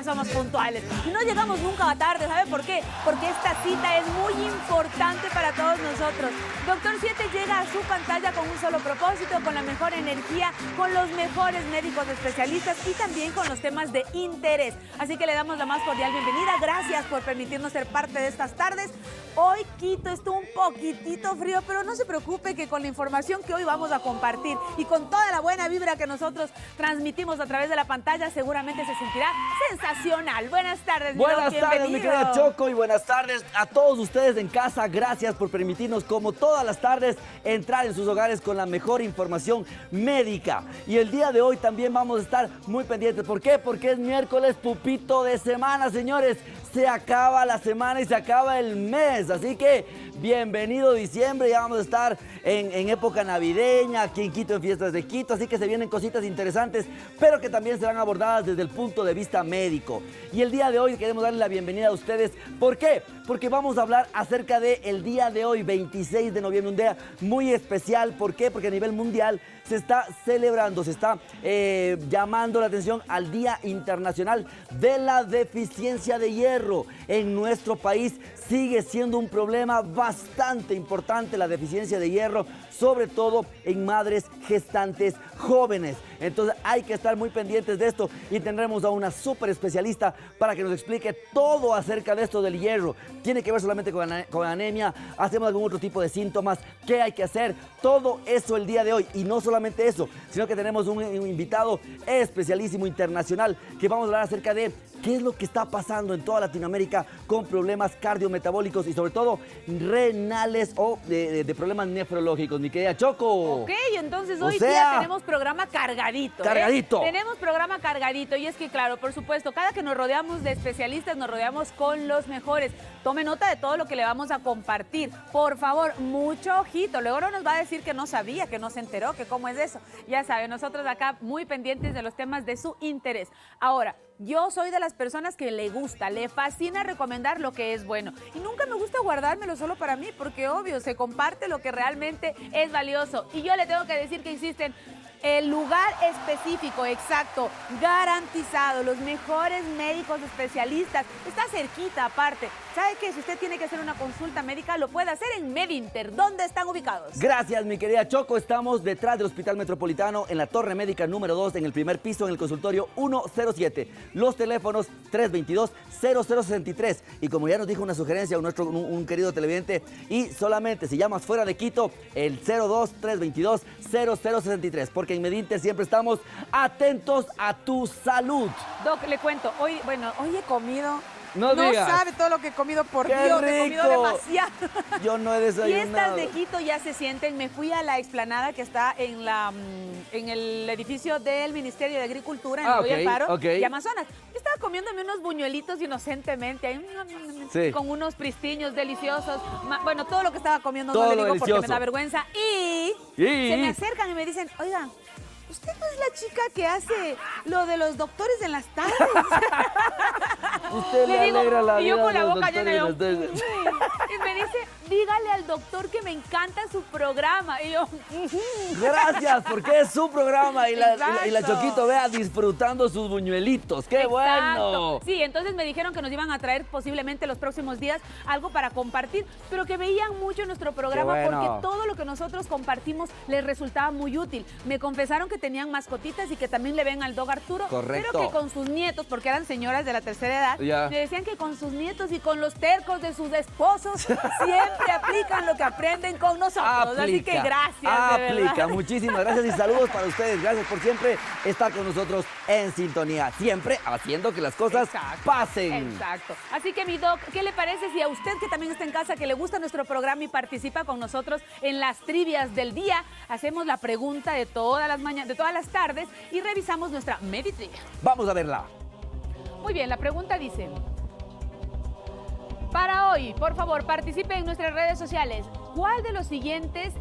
somos puntuales. Y no llegamos nunca a tarde, ¿sabe por qué? Porque esta cita es muy importante para todos nosotros. Doctor 7 llega a su pantalla con un solo propósito, con la mejor energía, con los mejores médicos especialistas y también con los temas de interés. Así que le damos la más cordial bienvenida. Gracias por permitirnos ser parte de estas tardes. Hoy Quito está un poquitito frío, pero no se preocupe que con la información que hoy vamos a compartir y con toda la buena vibra que nosotros transmitimos a través de la pantalla, seguramente se sentirá sensacional. Buenas tardes, Buenas tardes, mi querida Choco, y buenas tardes a todos ustedes en casa. Gracias por permitirnos, como todas las tardes, entrar en sus hogares con la mejor información médica. Y el día de hoy también vamos a estar muy pendientes. ¿Por qué? Porque es miércoles pupito de semana, señores. Se acaba la semana y se acaba el mes. Así que bienvenido diciembre. Ya vamos a estar en época navideña, aquí en Quito, en Fiestas de Quito. Así que se vienen cositas interesantes, pero que también serán abordadas desde el punto de vista médico. Y el día de hoy queremos darle la bienvenida a ustedes. ¿Por qué? Porque vamos a hablar acerca del día de hoy, 26 de noviembre, un día muy especial. ¿Por qué? Porque a nivel mundial se está celebrando, se está llamando la atención al Día Internacional de la Deficiencia de Hierro. En nuestro país sigue siendo un problema bastante importante la deficiencia de hierro, sobre todo en madres gestantes jóvenes. Entonces hay que estar muy pendientes de esto y tendremos a una súper especialista para que nos explique todo acerca de esto del hierro. Tiene que ver solamente con anemia, hacemos algún otro tipo de síntomas, qué hay que hacer, todo eso el día de hoy. Y no solamente eso, sino que tenemos un invitado especialísimo internacional que vamos a hablar acerca de qué es lo que está pasando en toda Latinoamérica con problemas cardiometabólicos y sobre todo renales o de problemas nefrológicos. Mi querida Choco. Ok, entonces hoy día tenemos programa cargadito. Cargadito. Tenemos programa cargadito y es que, claro, por supuesto, cada que nos rodeamos de especialistas, nos rodeamos con los mejores. Tome nota de todo lo que le vamos a compartir. Por favor, mucho ojito. Luego no nos va a decir que no sabía, que no se enteró, que cómo es eso. Ya sabe, nosotros acá muy pendientes de los temas de su interés. Ahora, yo soy de las personas que le gusta, le fascina recomendar lo que es bueno. Y nunca me gusta guardármelo solo para mí, porque obvio, se comparte lo que realmente es valioso. Y yo le tengo que decir que existen el lugar específico, exacto, garantizado, los mejores médicos especialistas. Está cerquita aparte. ¿Sabe qué? Si usted tiene que hacer una consulta médica, lo puede hacer en Medinter. ¿Dónde están ubicados? Gracias, mi querida Choco. Estamos detrás del Hospital Metropolitano, en la Torre Médica número 2, en el primer piso, en el consultorio 107. Los teléfonos 322-0063. Y como ya nos dijo una sugerencia un querido televidente, y solamente si llamas fuera de Quito, el 02-322-0063. Porque en Medinter siempre estamos atentos a tu salud. Doc, le cuento, hoy he comido. No digas. Sabe todo lo que he comido, por ¡Qué Dios, rico! he comido demasiado. Yo no he desayunado. Fiestas de Quito ya se sienten. Me fui a la explanada que está en el edificio del Ministerio de Agricultura, en Royal Paro y Amazonas. Yo estaba comiéndome unos buñuelitos inocentemente, ahí, sí, con unos pristiños deliciosos. Bueno, todo lo que estaba comiendo todo no le digo delicioso, porque me da vergüenza. Y se me acercan y me dicen, oiga, ¿usted no es la chica que hace lo de los doctores en las tardes? Usted le alegra la vida. Y yo con la a los boca llena de doctores en las tardes. y me dice, dígale al doctor que me encanta su programa. Y yo, gracias, porque es su programa y la exacto, Choquito vea disfrutando sus buñuelitos. ¡Qué exacto, bueno! Sí, entonces me dijeron que nos iban a traer posiblemente los próximos días algo para compartir, pero que veían mucho nuestro programa porque todo lo que nosotros compartimos les resultaba muy útil. Me confesaron que tenían mascotitas y que también le ven al dog Arturo, correcto, pero que con sus nietos, porque eran señoras de la tercera edad, me decían que con sus nietos y con los tercos de sus esposos siempre aplican lo que aprenden con nosotros. Así que gracias. Aplica. Muchísimas gracias y saludos para ustedes. Gracias por siempre estar con nosotros en sintonía. Siempre haciendo que las cosas pasen. Exacto. Así que, mi doc, ¿qué le parece si a usted que también está en casa, que le gusta nuestro programa y participa con nosotros en las trivias del día, hacemos la pregunta de todas las mañanas, de todas las tardes y revisamos nuestra Meditrivia? Vamos a verla. Muy bien, la pregunta dice: para hoy, por favor, participe en nuestras redes sociales. ¿Cuál de los siguientes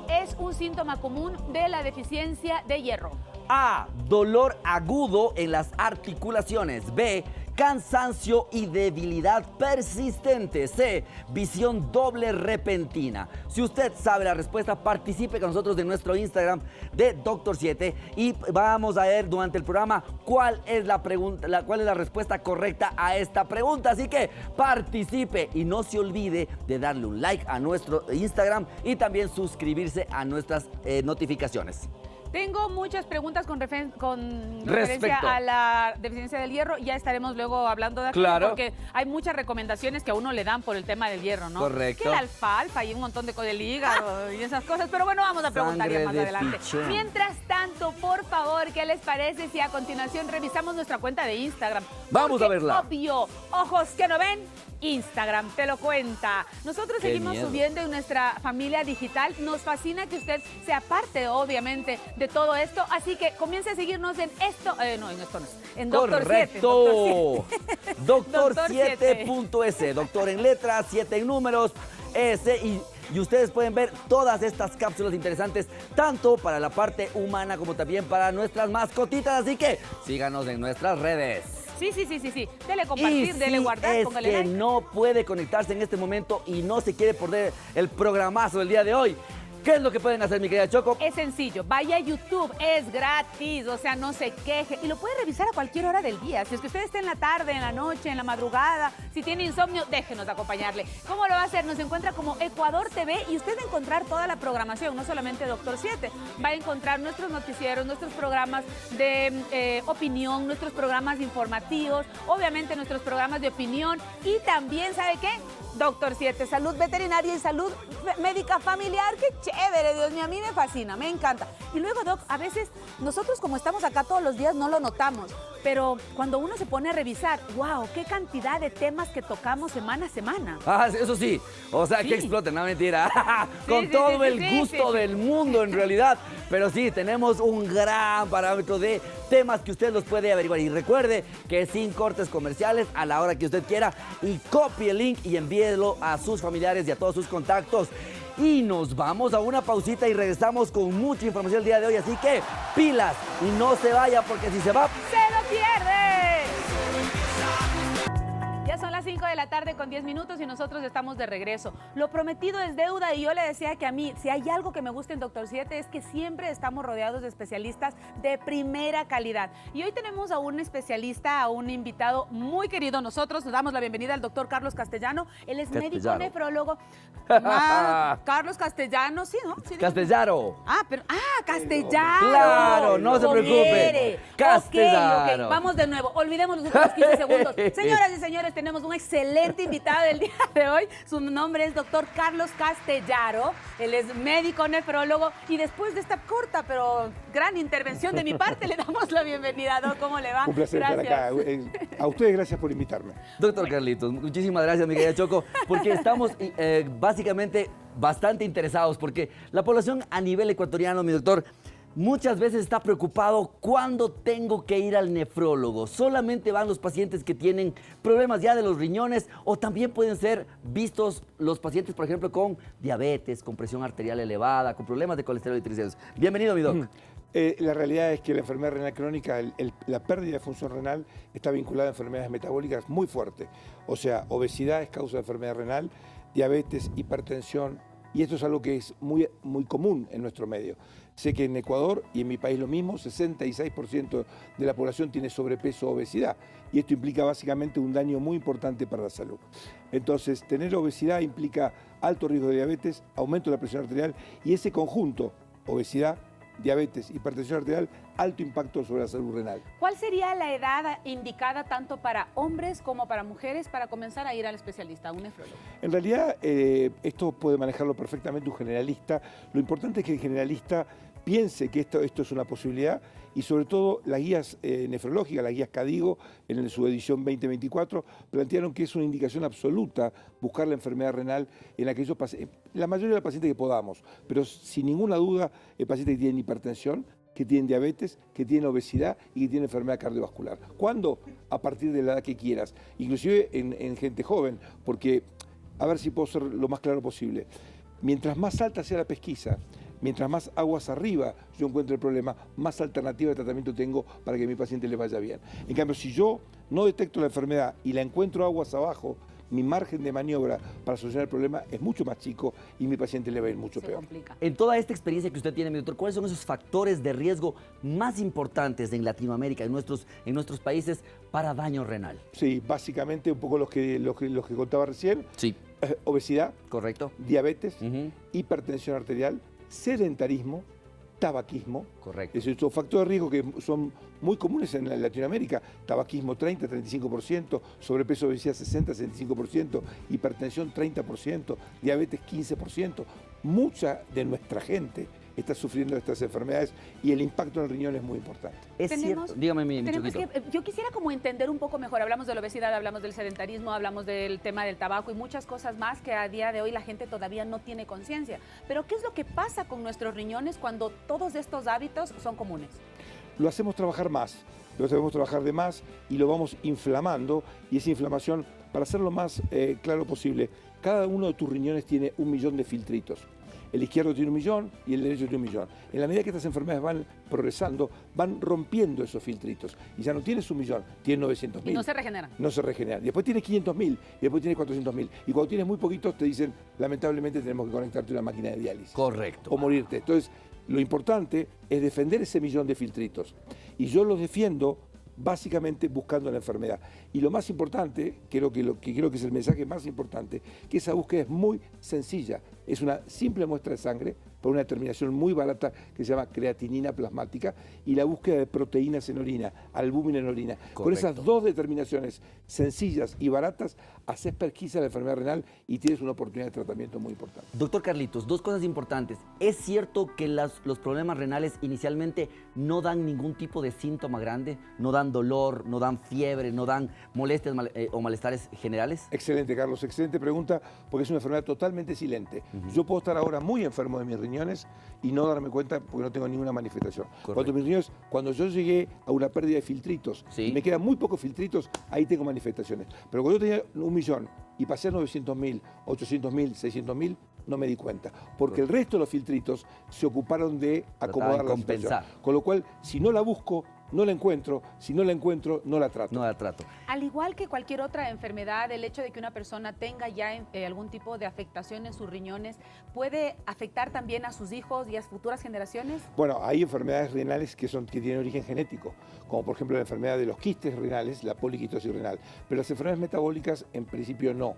es un síntoma común de la deficiencia de hierro? A. Dolor agudo en las articulaciones. B. cansancio y debilidad persistente. C, visión doble repentina. Si usted sabe la respuesta, participe con nosotros en nuestro Instagram de Doctor 7 y vamos a ver durante el programa cuál es la respuesta correcta a esta pregunta. Así que participe y no se olvide de darle un like a nuestro Instagram y también suscribirse a nuestras notificaciones. Tengo muchas preguntas con referencia a la deficiencia del hierro. Ya estaremos luego hablando de aquello, claro, porque hay muchas recomendaciones que a uno le dan por el tema del hierro, ¿no? Correcto. Que la alfalfa y un montón de del hígado y esas cosas. Pero bueno, vamos a preguntar ya más adelante. Pichón. Mientras tanto, por favor, ¿qué les parece si a continuación revisamos nuestra cuenta de Instagram? Vamos a verla. Obvio, ojos que no ven, Instagram te lo cuenta. Nosotros seguimos subiendo en nuestra familia digital. Nos fascina que usted sea parte, obviamente, de todo esto. Así que comience a seguirnos en esto. No, en esto no. En Doctor 7. Correcto. Doctor7.es. Doctor en letras, 7 en números, S y ustedes pueden ver todas estas cápsulas interesantes, tanto para la parte humana como también para nuestras mascotitas. Así que síganos en nuestras redes. Sí. Dele compartir, dele guardar, póngale like. Si no puede conectarse en este momento y no se quiere perder el programazo del día de hoy, ¿qué es lo que pueden hacer, mi querida Choco? Es sencillo, vaya a YouTube, es gratis, o sea, no se queje. Y lo puede revisar a cualquier hora del día. Si es que usted está en la tarde, en la noche, en la madrugada, si tiene insomnio, déjenos acompañarle. ¿Cómo lo va a hacer? Nos encuentra como Ecuador TV y usted va a encontrar toda la programación, no solamente Doctor 7. Va a encontrar nuestros noticieros, nuestros programas de opinión, nuestros programas informativos, obviamente nuestros programas de opinión y también, ¿sabe qué? Doctor 7, salud veterinaria y salud médica familiar. ¡Qué chévere, Dios mío! A mí me fascina, me encanta. Y luego, Doc, a veces nosotros como estamos acá todos los días no lo notamos, pero cuando uno se pone a revisar, ¡wow! ¡Qué cantidad de temas que tocamos semana a semana! Ah, eso sí, o sea, que exploten, no mentira. Con todo el gusto del mundo, en realidad. Pero sí, tenemos un gran parámetro de temas que usted los puede averiguar. Y recuerde que sin cortes comerciales, a la hora que usted quiera, y copie el link y envíelo a sus familiares y a todos sus contactos. Y nos vamos a una pausita y regresamos con mucha información el día de hoy. Así que pilas y no se vaya, porque si se va, ¡se lo pierde! Ya son las 5 de la tarde con 10 minutos y nosotros estamos de regreso. Lo prometido es deuda y yo le decía que a mí, si hay algo que me gusta en Doctor 7 es que siempre estamos rodeados de especialistas de primera calidad. Y hoy tenemos a un especialista, a un invitado muy querido. Nosotros nos damos la bienvenida al doctor Carlos Castellano. Él es médico nefrólogo. Carlos Castellano, sí, ¿no? ¿Sí, Castellaro. Castellano. Claro, no se preocupe. Castellano. Ok. Vamos de nuevo. Olvidemos los últimos 15 segundos. Señoras y señores, tenemos un excelente invitado del día de hoy. Su nombre es doctor Carlos Castellaro. Él es médico nefrólogo. Y después de esta corta pero gran intervención de mi parte, le damos la bienvenida, ¿no? ¿Cómo le va? Un placer estar acá. A ustedes, gracias por invitarme. Doctor Carlitos, muchísimas gracias, mi querida Choco, porque estamos básicamente bastante interesados, porque la población a nivel ecuatoriano, mi doctor, muchas veces está preocupado cuándo tengo que ir al nefrólogo. ¿Solamente van los pacientes que tienen problemas ya de los riñones o también pueden ser vistos los pacientes, por ejemplo, con diabetes, con presión arterial elevada, con problemas de colesterol y triglicéridos? Bienvenido, mi doc. La realidad es que la enfermedad renal crónica, la pérdida de función renal está vinculada a enfermedades metabólicas muy fuertes. O sea, obesidad es causa de enfermedad renal, diabetes, hipertensión, y esto es algo que es muy, muy común en nuestro medio. Sé que en Ecuador y en mi país lo mismo, 66% de la población tiene sobrepeso o obesidad, y esto implica básicamente un daño muy importante para la salud. Entonces, tener obesidad implica alto riesgo de diabetes, aumento de la presión arterial, y ese conjunto, obesidad, diabetes, hipertensión arterial, alto impacto sobre la salud renal. ¿Cuál sería la edad indicada tanto para hombres como para mujeres para comenzar a ir al especialista, a un nefrólogo? En realidad, esto puede manejarlo perfectamente un generalista. Lo importante es que el generalista piense que esto es una posibilidad y sobre todo las guías nefrológicas, las guías CADIGO, en su edición 2024, plantearon que es una indicación absoluta buscar la enfermedad renal en aquellos pacientes, la mayoría de los pacientes que podamos, pero sin ninguna duda el paciente que tiene hipertensión, que tiene diabetes, que tiene obesidad y que tiene enfermedad cardiovascular. ¿Cuándo? A partir de la edad que quieras, inclusive en gente joven, porque, a ver si puedo ser lo más claro posible, mientras más alta sea la pesquisa, Mientras más aguas arriba yo encuentro el problema, más alternativa de tratamiento tengo para que a mi paciente le vaya bien. En cambio, si yo no detecto la enfermedad y la encuentro aguas abajo, mi margen de maniobra para solucionar el problema es mucho más chico y mi paciente le va a ir mucho peor. Complica. En toda esta experiencia que usted tiene, mi doctor, ¿cuáles son esos factores de riesgo más importantes en Latinoamérica, en nuestros países, para daño renal? Sí, básicamente un poco los que contaba recién. Sí. Obesidad, Correcto. diabetes, hipertensión arterial, sedentarismo, tabaquismo. Correcto. Esos son factores de riesgo que son muy comunes en Latinoamérica. Tabaquismo 30-35%, sobrepeso, obesidad 60-65%, hipertensión 30%, diabetes 15%. Mucha de nuestra gente está sufriendo de estas enfermedades y el impacto en el riñón es muy importante. Es cierto. Dígame, mi chiquito. Yo quisiera como entender un poco mejor. Hablamos de la obesidad, hablamos del sedentarismo, hablamos del tema del tabaco y muchas cosas más que a día de hoy la gente todavía no tiene conciencia. Pero ¿qué es lo que pasa con nuestros riñones cuando todos estos hábitos son comunes? Lo hacemos trabajar más, lo hacemos trabajar de más y lo vamos inflamando, y esa inflamación, para hacerlo más claro posible, cada uno de tus riñones tiene 1 millón de filtritos. El izquierdo tiene 1 millón y el derecho tiene 1 millón. En la medida que estas enfermedades van progresando, van rompiendo esos filtritos. Y ya no tienes 1 millón, tienes 900.000. Y no se regeneran. No se regeneran. Después tienes 500.000 y después tienes 400.000. Y cuando tienes muy poquitos te dicen, lamentablemente tenemos que conectarte a una máquina de diálisis. Correcto. O morirte. Entonces, lo importante es defender ese millón de filtritos. Y yo los defiendo básicamente buscando la enfermedad. Y lo más importante, creo que es el mensaje más importante, que esa búsqueda es muy sencilla. Es una simple muestra de sangre por una determinación muy barata que se llama creatinina plasmática y la búsqueda de proteínas en orina, albúmina en orina. Correcto. Con esas dos determinaciones sencillas y baratas, haces pesquisa de la enfermedad renal y tienes una oportunidad de tratamiento muy importante. Doctor Carlitos, 2 cosas importantes. ¿Es cierto que los problemas renales inicialmente no dan ningún tipo de síntoma grande? ¿No dan dolor, no dan fiebre, no dan molestias o malestares generales? Excelente, Carlos, excelente pregunta, porque es una enfermedad totalmente silente. Yo puedo estar ahora muy enfermo de mis riñones y no darme cuenta porque no tengo ninguna manifestación. Cuando yo llegué a una pérdida de filtritos, Sí. y me quedan muy pocos filtritos, ahí tengo manifestaciones. Pero cuando yo tenía 1 millón y pasé a 900.000, 800.000, 600.000, no me di cuenta. Porque el resto de los filtritos se ocuparon de acomodar la situación. Con lo cual, si no la busco, no la encuentro. Si no la encuentro, no la trato. No la trato. Al igual que cualquier otra enfermedad, el hecho de que una persona tenga ya algún tipo de afectación en sus riñones, ¿puede afectar también a sus hijos y a futuras generaciones? Bueno, hay enfermedades renales que tienen origen genético, como por ejemplo la enfermedad de los quistes renales, la poliquistosis renal. Pero las enfermedades metabólicas, en principio, no.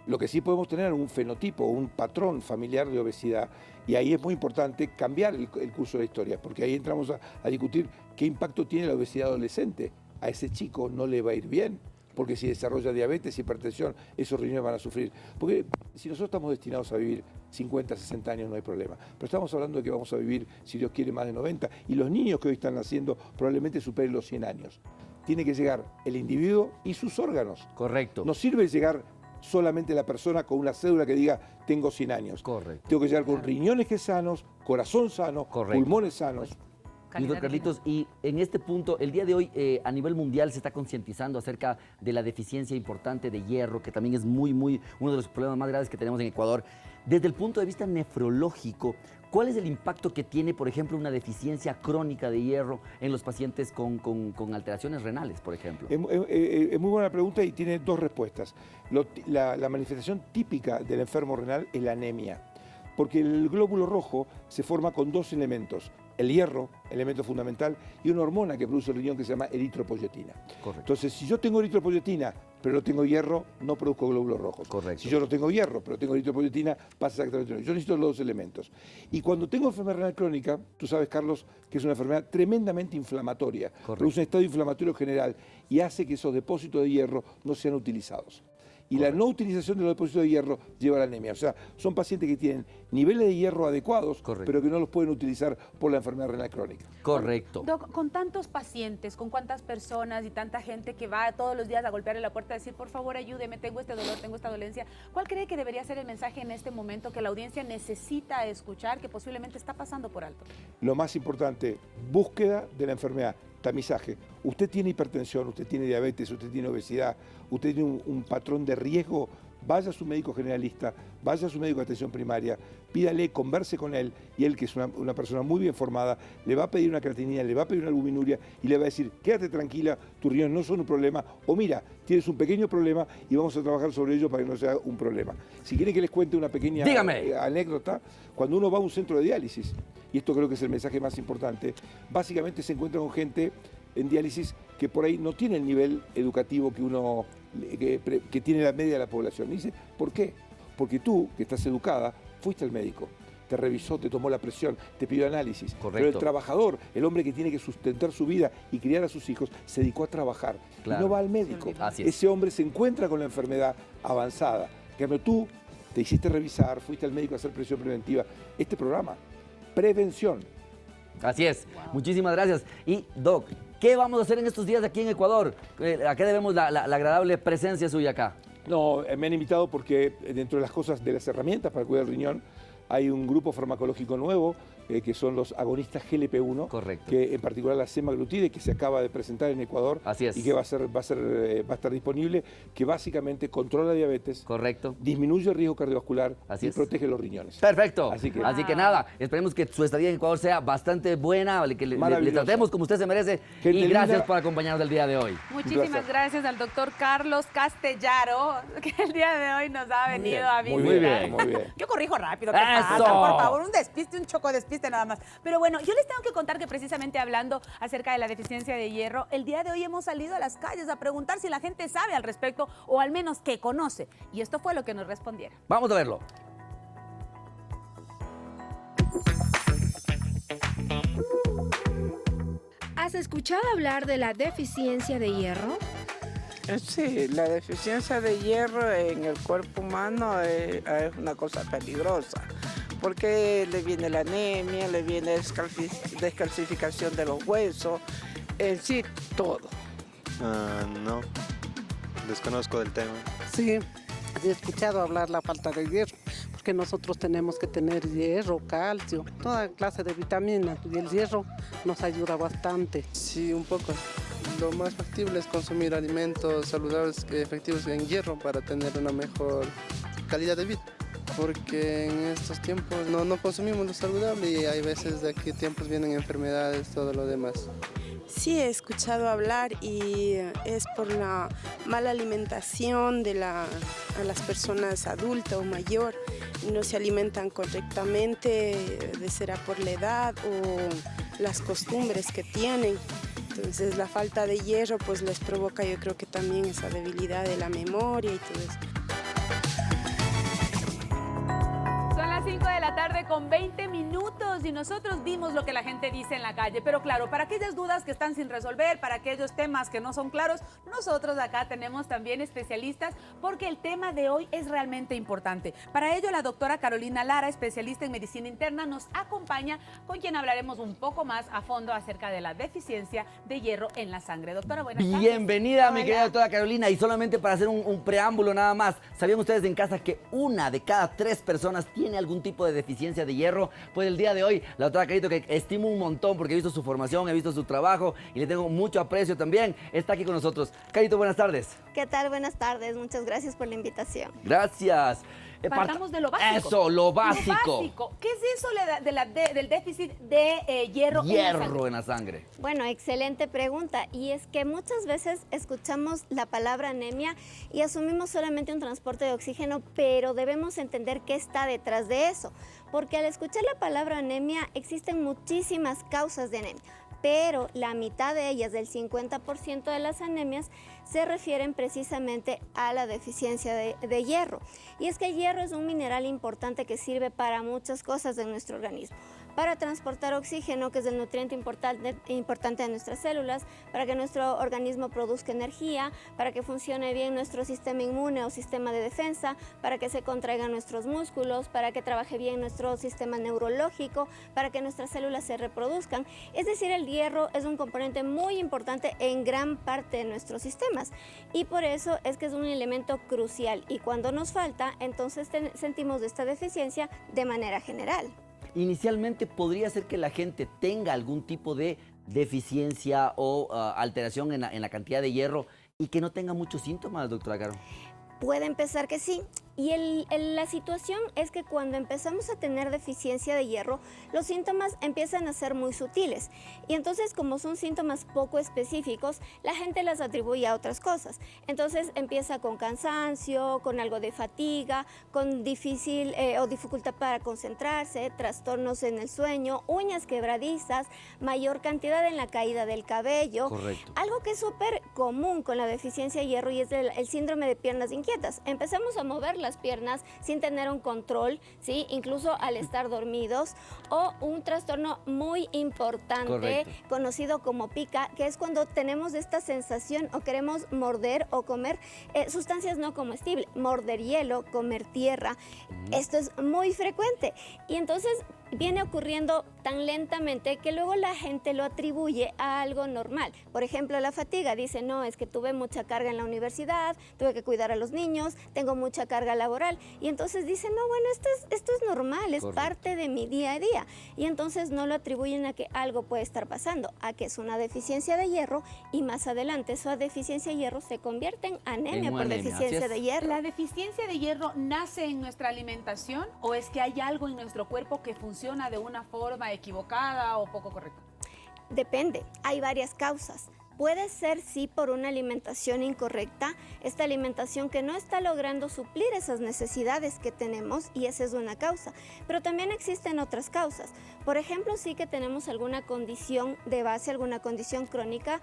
Lo que sí podemos tener es un fenotipo, un patrón familiar de obesidad, y ahí es muy importante cambiar el curso de la historia, porque ahí entramos a discutir qué impacto tiene la obesidad adolescente. A ese chico no le va a ir bien, porque si desarrolla diabetes, hipertensión, esos riñones van a sufrir. Porque si nosotros estamos destinados a vivir 50, 60 años no hay problema, pero estamos hablando de que vamos a vivir, si Dios quiere, más de 90, y los niños que hoy están naciendo probablemente superen los 100 años. Tiene que llegar el individuo y sus órganos. Correcto. No sirve llegar solamente la persona con una cédula que diga tengo 100 años. Correcto. Tengo que llegar con riñones que sanos, corazón sano, Correcto. pulmones sanos. Doctor Carlitos, y en este punto, el día de hoy a nivel mundial se está concientizando acerca de la deficiencia importante de hierro, que también es uno de los problemas más graves que tenemos en Ecuador. Desde el punto de vista nefrológico, ¿cuál es el impacto que tiene, por ejemplo, una deficiencia crónica de hierro en los pacientes con alteraciones renales, por ejemplo? Es muy buena pregunta y tiene 2 respuestas. La manifestación típica del enfermo renal es la anemia, porque el glóbulo rojo se forma con 2 elementos. El hierro, elemento fundamental, y una hormona que produce el riñón que se llama eritropoyetina. Correcto. Entonces, si yo tengo eritropoyetina, pero no tengo hierro, no produzco glóbulos rojos. Correcto. Si yo no tengo hierro, pero tengo eritropoyetina, pasa exactamente lo mismo. Yo necesito los 2 elementos. Y cuando tengo enfermedad renal crónica, tú sabes, Carlos, que es una enfermedad tremendamente inflamatoria. Correcto. Produce un estado inflamatorio general y hace que esos depósitos de hierro no sean utilizados. Y la no utilización de los depósitos de hierro lleva a la anemia. O sea, son pacientes que tienen niveles de hierro adecuados, pero que no los pueden utilizar por la enfermedad renal crónica. Correcto. Doc, con tantos pacientes, con cuántas personas y tanta gente que va todos los días a golpearle la puerta a decir, por favor, ayúdeme, tengo este dolor, tengo esta dolencia, ¿cuál cree que debería ser el mensaje en este momento que la audiencia necesita escuchar, que posiblemente está pasando por alto? Lo más importante, búsqueda de la enfermedad. Tamizaje. Usted tiene hipertensión, usted tiene diabetes, usted tiene obesidad, usted tiene un patrón de riesgo vaya a su médico generalista, vaya a su médico de atención primaria, pídale, converse con él, y él, que es una persona muy bien formada, le va a pedir una creatinina, le va a pedir una albuminuria y le va a decir, quédate tranquila, tus riñones no son un problema, o mira, tienes un pequeño problema y vamos a trabajar sobre ello para que no sea un problema. Si quieren que les cuente una pequeña anécdota, cuando uno va a un centro de diálisis, y esto creo que es el mensaje más importante, básicamente se encuentra con gente en diálisis que por ahí no tiene el nivel educativo que tiene la media de la población. Y dice, ¿por qué? Porque tú, que estás educada, fuiste al médico, te revisó, te tomó la presión, te pidió análisis. Correcto. Pero el trabajador, el hombre que tiene que sustentar su vida y criar a sus hijos, se dedicó a trabajar. Claro. Y no va al médico. Así es. Ese hombre se encuentra con la enfermedad avanzada. En cambio, tú te hiciste revisar, fuiste al médico a hacer presión preventiva. Este programa, prevención. Así es. Wow. Muchísimas gracias. Y, Doc, ¿qué vamos a hacer en estos días aquí en Ecuador? ¿A qué debemos la agradable presencia suya acá? No, me han invitado porque dentro de las cosas, de las herramientas para cuidar el riñón, hay un grupo farmacológico nuevo que son los agonistas GLP-1. Correcto. Que en particular la semaglutide, que se acaba de presentar en Ecuador. Así es. Y que va a estar disponible, que básicamente controla diabetes. Correcto. Disminuye el riesgo cardiovascular Así y es. protege los riñones. Perfecto. Así que nada, esperemos que su estadía en Ecuador sea bastante buena, que le Maravillosa. tratemos como usted se merece. Gente Y gracias linda. por acompañarnos el día de hoy. Muchísimas gracias al doctor Carlos Castellaro, que el día de hoy nos ha venido a visitar. muy bien. Muy bien. Yo corrijo rápido, ¿qué ¡Eso! pasa? Por favor, un despiste, un chocodespiste nada más. Pero bueno, yo les tengo que contar que precisamente hablando acerca de la deficiencia de hierro, el día de hoy hemos salido a las calles a preguntar si la gente sabe al respecto o al menos que conoce. Y esto fue lo que nos respondieron. Vamos a verlo. ¿Has escuchado hablar de la deficiencia de hierro? Sí, la deficiencia de hierro en el cuerpo humano es una cosa peligrosa, porque le viene la anemia, le viene descalcificación de los huesos, en sí todo. No, desconozco del tema. Sí, he escuchado hablar la falta de hierro, porque nosotros tenemos que tener hierro, calcio, toda clase de vitaminas, y el hierro nos ayuda bastante. Sí, un poco. Lo más factible es consumir alimentos saludables efectivos en hierro para tener una mejor calidad de vida. Porque en estos tiempos no consumimos lo saludable y hay veces de aquí tiempos vienen enfermedades, todo lo demás. Sí, he escuchado hablar y es por la mala alimentación a las personas adultas o mayor. No se alimentan correctamente, será por la edad o las costumbres que tienen. Entonces la falta de hierro pues les provoca, yo creo que también esa debilidad de la memoria y todo eso. Son las 5 de la tarde con 20 minutos y nosotros vimos lo que la gente dice en la calle. Pero claro, para aquellas dudas que están sin resolver, para aquellos temas que no son claros, nosotros acá tenemos también especialistas porque el tema de hoy es realmente importante. Para ello, la doctora Carolina Lara, especialista en medicina interna, nos acompaña, con quien hablaremos un poco más a fondo acerca de la deficiencia de hierro en la sangre. Doctora, buenas tardes. Bienvenida, mi Hola. querida doctora Carolina. Y solamente para hacer un preámbulo nada más, ¿sabían ustedes en casa que 1 de cada 3 personas tiene algún tipo de deficiencia de hierro? Pues el día de hoy, la doctora Carito, que estimo un montón porque he visto su formación, he visto su trabajo y le tengo mucho aprecio también, está aquí con nosotros. Carito, buenas tardes. ¿Qué tal? Buenas tardes. Muchas gracias por la invitación. Gracias. Partamos de lo básico. Eso, lo básico. Lo básico. ¿Qué es eso del déficit de hierro en la Hierro sangre? en la sangre. Bueno, excelente pregunta. Y es que muchas veces escuchamos la palabra anemia y asumimos solamente un transporte de oxígeno, pero debemos entender qué está detrás de eso. Porque al escuchar la palabra anemia existen muchísimas causas de anemia. Pero la mitad de ellas, del 50% de las anemias, se refieren precisamente a la deficiencia de hierro. Y es que el hierro es un mineral importante que sirve para muchas cosas de nuestro organismo. Para transportar oxígeno, que es el nutriente importante de nuestras células, para que nuestro organismo produzca energía, para que funcione bien nuestro sistema inmune o sistema de defensa, para que se contraigan nuestros músculos, para que trabaje bien nuestro sistema neurológico, para que nuestras células se reproduzcan. Es decir, el hierro es un componente muy importante en gran parte de nuestros sistemas y por eso es que es un elemento crucial y cuando nos falta, entonces sentimos esta deficiencia de manera general. Inicialmente podría ser que la gente tenga algún tipo de deficiencia o alteración en la cantidad de hierro y que no tenga muchos síntomas, doctora Caro. Puede empezar que sí. Y la situación es que cuando empezamos a tener deficiencia de hierro, los síntomas empiezan a ser muy sutiles. Y entonces, como son síntomas poco específicos, la gente las atribuye a otras cosas. Entonces empieza con cansancio, con algo de fatiga, con difícil o dificultad para concentrarse, trastornos en el sueño, uñas quebradizas, mayor cantidad en la caída del cabello. Correcto. Algo que es súper común con la deficiencia de hierro y es el síndrome de piernas inquietas. Empezamos a mover las piernas sin tener un control, ¿sí? Incluso al estar dormidos, o un trastorno muy importante, correcto, conocido como pica, que es cuando tenemos esta sensación o queremos morder o comer sustancias no comestibles, morder hielo, comer tierra. Esto es muy frecuente y entonces viene ocurriendo tan lentamente que luego la gente lo atribuye a algo normal. Por ejemplo, la fatiga. Dice, no, es que tuve mucha carga en la universidad, tuve que cuidar a los niños, tengo mucha carga laboral. Y entonces dicen, no, bueno, esto es normal, es parte de mi día a día. Y entonces no lo atribuyen a que algo puede estar pasando, a que es una deficiencia de hierro y más adelante esa deficiencia de hierro se convierte en anemia por deficiencia de hierro. ¿La deficiencia de hierro nace en nuestra alimentación o es que hay algo en nuestro cuerpo que funciona de una forma equivocada o poco correcta? Depende, hay varias causas. Puede ser, sí, por una alimentación incorrecta, esta alimentación que no está logrando suplir esas necesidades que tenemos y esa es una causa. Pero también existen otras causas. Por ejemplo, sí que tenemos alguna condición de base, alguna condición crónica,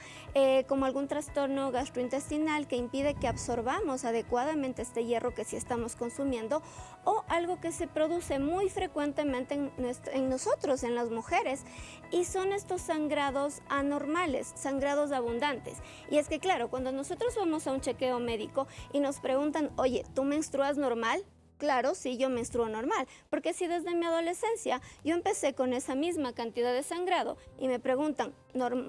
como algún trastorno gastrointestinal que impide que absorbamos adecuadamente este hierro que sí estamos consumiendo, o algo que se produce muy frecuentemente en nosotros, en las mujeres, y son estos sangrados anormales, sangrados abundantes. Y es que claro, cuando nosotros vamos a un chequeo médico y nos preguntan, oye, ¿tú menstruas normal? Claro, sí, yo menstruo normal, porque si desde mi adolescencia yo empecé con esa misma cantidad de sangrado y me preguntan,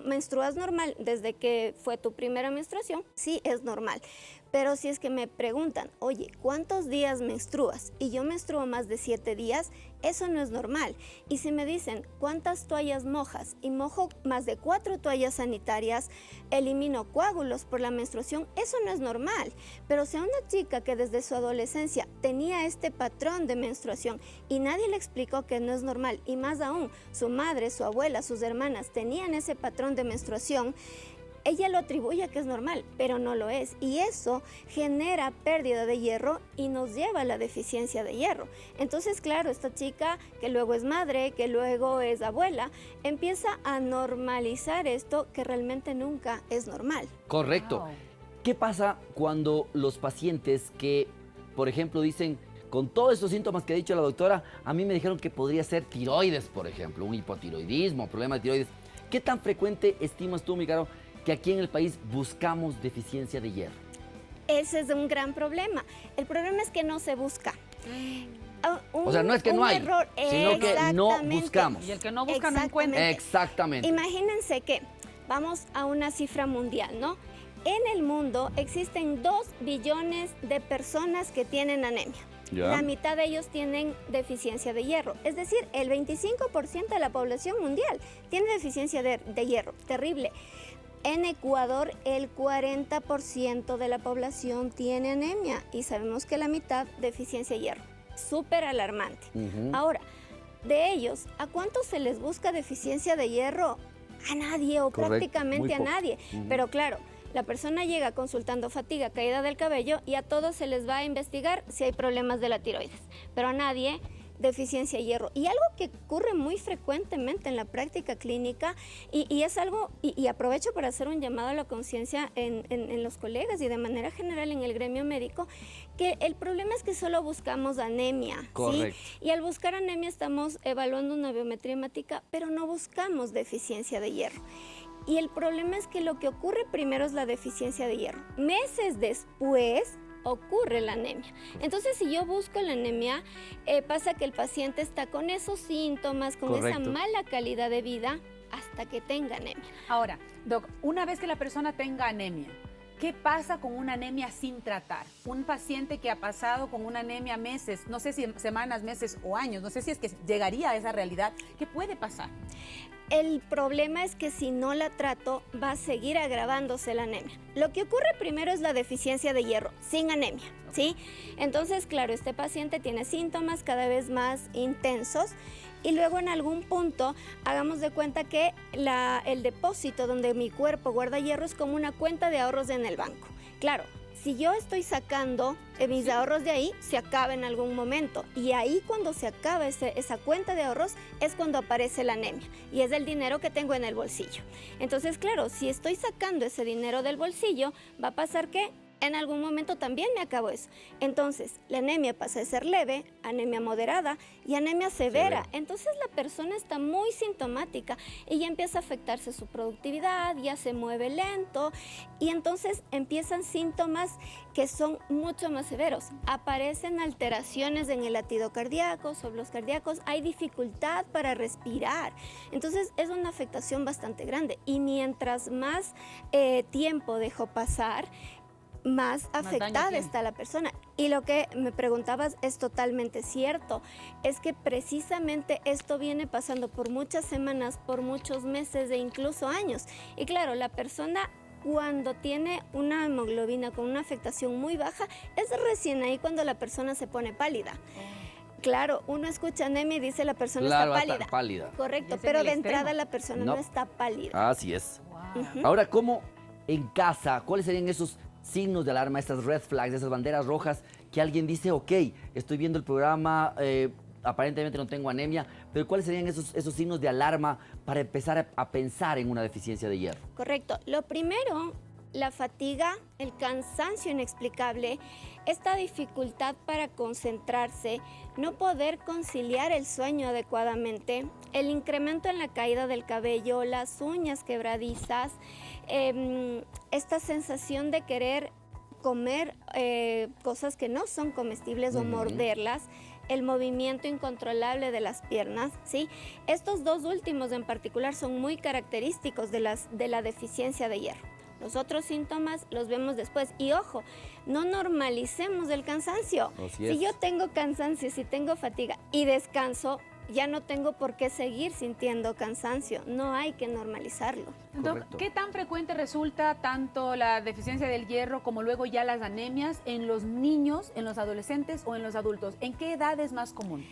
¿menstruas normal desde que fue tu primera menstruación? Sí, es normal. Pero si es que me preguntan, oye, ¿cuántos días menstruas? Y yo menstruo más de 7 días, eso no es normal. Y si me dicen, ¿cuántas toallas mojas? Y mojo más de 4 toallas sanitarias, elimino coágulos por la menstruación, eso no es normal. Pero si a una chica que desde su adolescencia tenía este patrón de menstruación y nadie le explicó que no es normal, y más aún, su madre, su abuela, sus hermanas tenían ese patrón de menstruación, ella lo atribuye a que es normal, pero no lo es. Y eso genera pérdida de hierro y nos lleva a la deficiencia de hierro. Entonces, claro, esta chica que luego es madre, que luego es abuela, empieza a normalizar esto que realmente nunca es normal. Correcto. Wow. ¿Qué pasa cuando los pacientes que, por ejemplo, dicen, con todos estos síntomas que ha dicho la doctora, a mí me dijeron que podría ser tiroides, por ejemplo, un hipotiroidismo, problema de tiroides? ¿Qué tan frecuente estimas tú, mi Caro, que aquí en el país buscamos deficiencia de hierro? Ese es un gran problema. El problema es que no se busca. O sea, no es que no hay, error, sino que no buscamos. Y el que no busca no encuentra. Exactamente. Imagínense que vamos a una cifra mundial, ¿no? En el mundo existen 2 billones de personas que tienen anemia. Ya. La mitad de ellos tienen deficiencia de hierro. Es decir, el 25% de la población mundial tiene deficiencia de hierro. Terrible. En Ecuador, el 40% de la población tiene anemia y sabemos que la mitad deficiencia de hierro. Súper alarmante. Ahora, de ellos, ¿a cuántos se les busca deficiencia de hierro? A nadie o prácticamente a nadie. Pero claro, la persona llega consultando fatiga, caída del cabello y a todos se les va a investigar si hay problemas de la tiroides. Pero a nadie deficiencia de hierro. Y algo que ocurre muy frecuentemente en la práctica clínica y es algo, y aprovecho para hacer un llamado a la conciencia en los colegas y de manera general en el gremio médico, que el problema es que solo buscamos anemia. Correcto. ¿Sí? Y al buscar anemia estamos evaluando una biometría hemática, pero no buscamos deficiencia de hierro. Y el problema es que lo que ocurre primero es la deficiencia de hierro. Meses después ocurre la anemia. Entonces, si yo busco la anemia, pasa que el paciente está con esos síntomas, con esa mala calidad de vida, hasta que tenga anemia. Ahora, Doc, una vez que la persona tenga anemia, ¿qué pasa con una anemia sin tratar? Un paciente que ha pasado con una anemia meses, no sé si semanas, meses o años, no sé si es que llegaría a esa realidad, ¿qué puede pasar? El problema es que si no la trato, va a seguir agravándose la anemia. Lo que ocurre primero es la deficiencia de hierro, sin anemia, ¿sí? Entonces, claro, este paciente tiene síntomas cada vez más intensos y luego en algún punto hagamos de cuenta que el depósito donde mi cuerpo guarda hierro es como una cuenta de ahorros en el banco. Claro, si yo estoy sacando mis ahorros de ahí, se acaba en algún momento. Y ahí cuando se acaba esa cuenta de ahorros es cuando aparece la anemia. Y es el dinero que tengo en el bolsillo. Entonces, claro, si estoy sacando ese dinero del bolsillo, va a pasar que en algún momento también me acabo eso. Entonces, la anemia pasa de ser leve, anemia moderada y anemia severa. Entonces, la persona está muy sintomática y ya empieza a afectarse su productividad, ya se mueve lento y entonces empiezan síntomas que son mucho más severos. Aparecen alteraciones en el latido cardíaco, soplos cardíacos, hay dificultad para respirar. Entonces, es una afectación bastante grande y mientras más tiempo dejo pasar, más afectada está la persona. Y lo que me preguntabas es totalmente cierto, es que precisamente esto viene pasando por muchas semanas, por muchos meses e incluso años. Y claro, la persona cuando tiene una hemoglobina con una afectación muy baja, es recién ahí cuando la persona se pone pálida. Claro, uno escucha anemia y dice la persona está pálida. Correcto, pero de entrada la persona no está pálida. Así es. Ahora, ¿cómo en casa, cuáles serían esos signos de alarma, estas red flags, esas banderas rojas, que alguien dice, ok, estoy viendo el programa, aparentemente no tengo anemia, pero cuáles serían esos signos de alarma para empezar a pensar en una deficiencia de hierro? Correcto. Lo primero, la fatiga, el cansancio inexplicable, esta dificultad para concentrarse, no poder conciliar el sueño adecuadamente, el incremento en la caída del cabello, las uñas quebradizas, esta sensación de querer comer cosas que no son comestibles o morderlas, el movimiento incontrolable de las piernas, ¿sí? Estos dos últimos en particular son muy característicos de la deficiencia de hierro. Los otros síntomas los vemos después. Y ojo, no normalicemos el cansancio. Si yo tengo cansancio, si tengo fatiga y descanso, ya no tengo por qué seguir sintiendo cansancio. No hay que normalizarlo. Doc, ¿qué tan frecuente resulta tanto la deficiencia del hierro como luego ya las anemias en los niños, en los adolescentes o en los adultos? ¿En qué edad es más común?